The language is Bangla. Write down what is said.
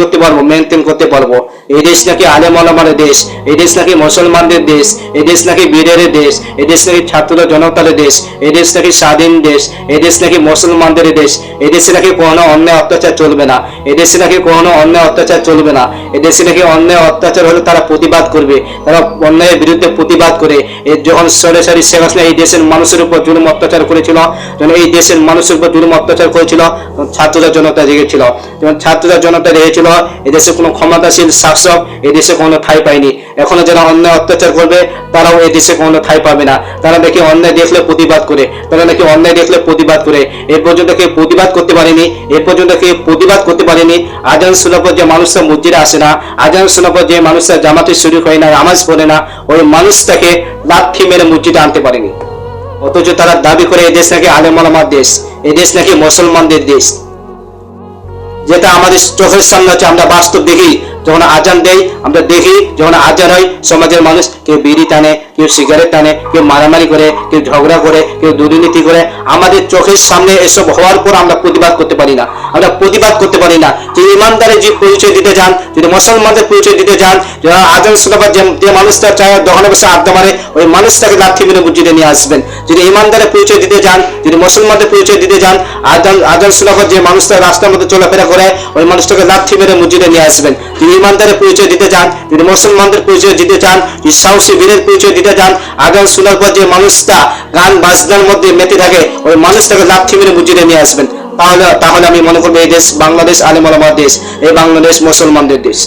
করতে পারবো, মেনটেন করতে পারবো। এই দেশ নাকি আলেম ওলামার দেশ, এই দেশ নাকি মুসলমানদের দেশ, এই দেশ নাকি বীরের দেশ, এই দেশ নাকি ছাত্র জনতার দেশ, এই দেশ নাকি স্বাধীন দেশ, এই দেশ নাকি মুসলমানদের দেশ, এই দেশে নাকি কোনো অন্যায় অত্যাচার চলবে না, এই দেশে নাকি কোনো অন্যায় অত্যাচার চলবে না, এই দেশে নাকি অন্যায় অত্যাচার হলে তারা প্রতিবাদ করবে, তারা অন্যায়ের বিরুদ্ধে প্রতিবাদ করে। যখন সরাসরি শেখ হাসিনা এই দেশের মানুষের উপর জুলুম অত্যাচার করেছিল, যখন এই দেশের মানুষের উপর জুলুম অত্যাচার করেছিল, ছাত্ররা জনতা জেগেছিল। যেমন ছাত্ররা জনতা রেখেছিল, এদেশে কোনো ক্ষমতাশীল শাসক এদেশে কোনো ঠাঁই পায়নি। এখনো যারা অন্যায় অত্যাচার করবে তারাও এদেশে কোনো ঠাঁই পাবে না। তারা নাকি অন্যায় দেখলে প্রতিবাদ করে, তারা নাকি অন্যায় দেখলে প্রতিবাদ করে। এ পর্যন্ত কেউ প্রতিবাদ করতে পারেনি, এ পর্যন্ত কেউ প্রতিবাদ করতে পারেনি। আজান শোনার পর যে মানুষরা মসজিদে আসে না, আজান শোনার পর যে মানুষরা জামাতে শরীক হয় না, নামাজ পড়ে না, ওই মানুষটাকে লাথি মেরে মসজিদে আনতে পারেনি। অথচ তারা দাবি করে এদেশ নাকি আলেম ওলামার দেশ, এদেশ নাকি মুসলমানদের দেশ। যেটা আমাদের চোখের সামনে হচ্ছে, আমরা বাস্তব দেখি। যখন আজান দেয় আমরা দেখি, যখন আজান হয় সমাজের মানুষ কেউ বিড়ি টানে, কেউ সিগারেট টানে, কেউ মারামারি করে, কেউ ঝগড়া করে, কেউ দুর্নীতি করে। আমাদের চোখের সামনে এসব হওয়ার পর আমরা প্রতিবাদ করতে পারি না, আমরা প্রতিবাদ করতে পারি না। যে ইমানদারের যে পরিচয় দিতে যান, যদি মুসলমানদের পরিচয় দিতে যান, যারা আজান শোনাবার যে মানুষটা চায় দোকানে বসে আড্ডা মারে, ওই মানুষটাকে লাথি মেরে মসজিদে নিয়ে আসবেন। যদি ইমানদারের পরিচয় দিতে যান, যদি মুসলমানদের পরিচয় দিতে যান, আজান শোনাবার যে মানুষটা রাস্তার মধ্যে চলাফেরা করে, ওই মানুষটাকে লাথি মেরে মসজিদে নিয়ে আসবেন। যদি ইমানদারের পরিচয় দিতে চান, যদি মুসলমানদের পরিচয় দিতে চান, যদি সাহসী বীরের পরিচয় দিতে চান, আজান শোনার পর যে মানুষটা গান বাজনার মধ্যে মেতে থাকে, ওই মানুষটাকে লাথি মেরে মসজিদে নিয়ে আসবেন। তাহলে আমি মনে করবো এই দেশ বাংলাদেশ আলেম ওলামার দেশ, এই বাংলাদেশ মুসলমানদের দেশ।